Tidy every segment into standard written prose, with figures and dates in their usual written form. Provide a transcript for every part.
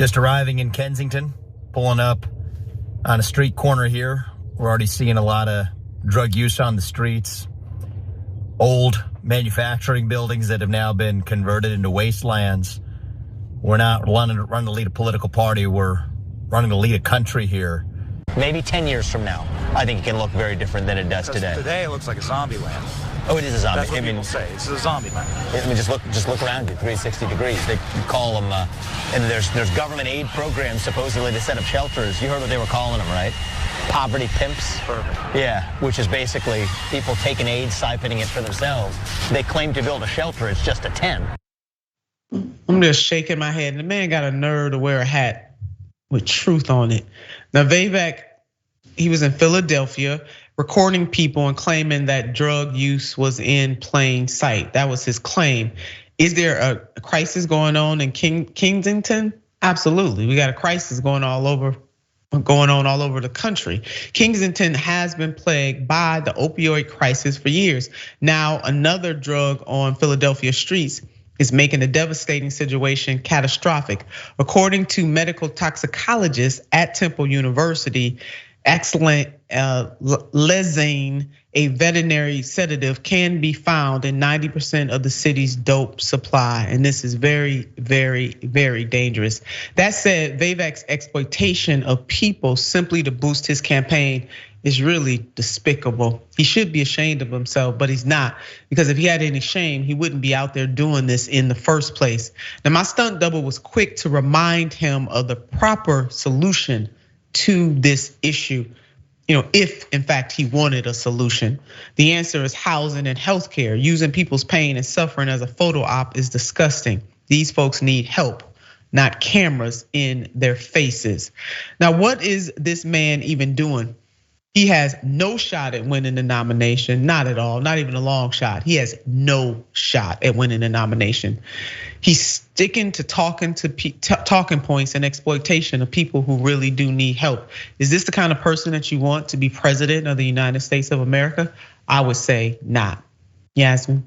Just arriving in Kensington, pulling up on a street corner here. We're already seeing a lot of drug use on the streets. Old manufacturing buildings that have now been converted into wastelands. We're not running to lead a political party. We're running to lead a country here. Maybe 10 years from now, I think it can look very different than it does today. Today it looks like a zombie land. Oh, it is a zombie. That's what people say. It's a zombie land. I mean, just look around you, 360 degrees. They call them, and there's government aid programs supposedly to set up shelters. You heard what they were calling them, right? Poverty pimps. Perfect. Yeah, which is basically people taking aid, siphoning it for themselves. They claim to build a shelter. It's just a tent. I'm just shaking my head. The man got a nerve to wear a hat with truth on it. Now, Vivek, he was in Philadelphia recording people and claiming that drug use was in plain sight. That was his claim. Is there a crisis going on in Kensington? Absolutely. We got a crisis going on all over the country. Kensington has been plagued by the opioid crisis for years. Now, another drug on Philadelphia streets is making the devastating situation catastrophic. According to medical toxicologists at Temple University, xylazine, a veterinary sedative, can be found in 90% of the city's dope supply. And this is very, very, very dangerous. That said, Vivek's exploitation of people simply to boost his campaign is really despicable. He should be ashamed of himself, but he's not. Because if he had any shame, he wouldn't be out there doing this in the first place. Now, my stunt double was quick to remind him of the proper solution to this issue. If in fact he wanted a solution. The answer is housing and healthcare. Using people's pain and suffering as a photo op is disgusting. These folks need help, not cameras in their faces. Now, what is this man even doing? He has no shot at winning the nomination, not at all, not even a long shot. He has no shot at winning the nomination. He's sticking to talking points and exploitation of people who really do need help. Is this the kind of person that you want to be president of the United States of America? I would say not. Yasmin.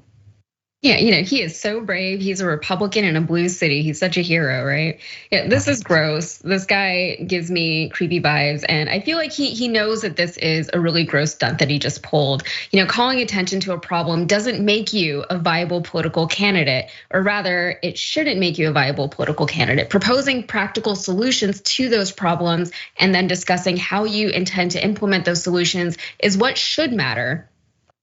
Yeah, he is so brave. He's a Republican in a blue city. He's such a hero, right? Yeah, this is gross. This guy gives me creepy vibes. And I feel like he knows that this is a really gross stunt that he just pulled. Calling attention to a problem doesn't make you a viable political candidate, or rather, it shouldn't make you a viable political candidate. Proposing practical solutions to those problems and then discussing how you intend to implement those solutions is what should matter.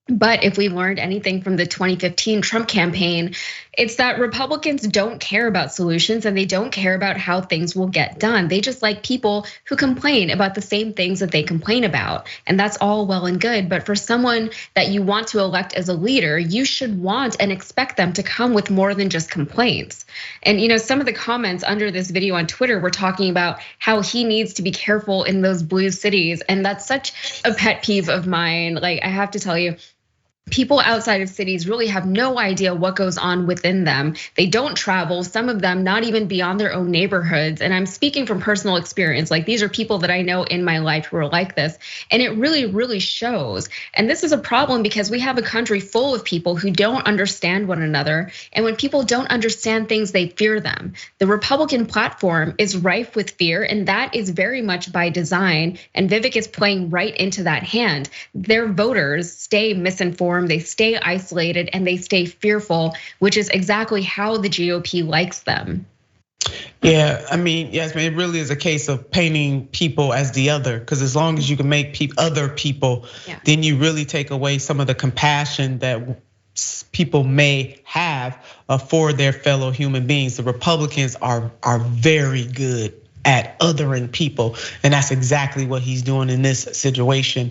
But if we learned anything from the 2015 Trump campaign, it's that Republicans don't care about solutions and they don't care about how things will get done. They just like people who complain about the same things that they complain about. And that's all well and good. But for someone that you want to elect as a leader, you should want and expect them to come with more than just complaints. And some of the comments under this video on Twitter were talking about how he needs to be careful in those blue cities. And that's such a pet peeve of mine. Like, I have to tell you, people outside of cities really have no idea what goes on within them. They don't travel, some of them not even beyond their own neighborhoods. And I'm speaking from personal experience. Like, these are people that I know in my life who are like this. And it really, really shows. And this is a problem because we have a country full of people who don't understand one another. And when people don't understand things, they fear them. The Republican platform is rife with fear, and that is very much by design. And Vivek is playing right into that hand. Their voters stay misinformed, they stay isolated, and they stay fearful, which is exactly how the GOP likes them. Yeah, I mean, yes, it really is a case of painting people as the other, because as long as you can make other people, then you really take away some of the compassion that people may have for their fellow human beings. The Republicans are very good at othering people, and that's exactly what he's doing in this situation.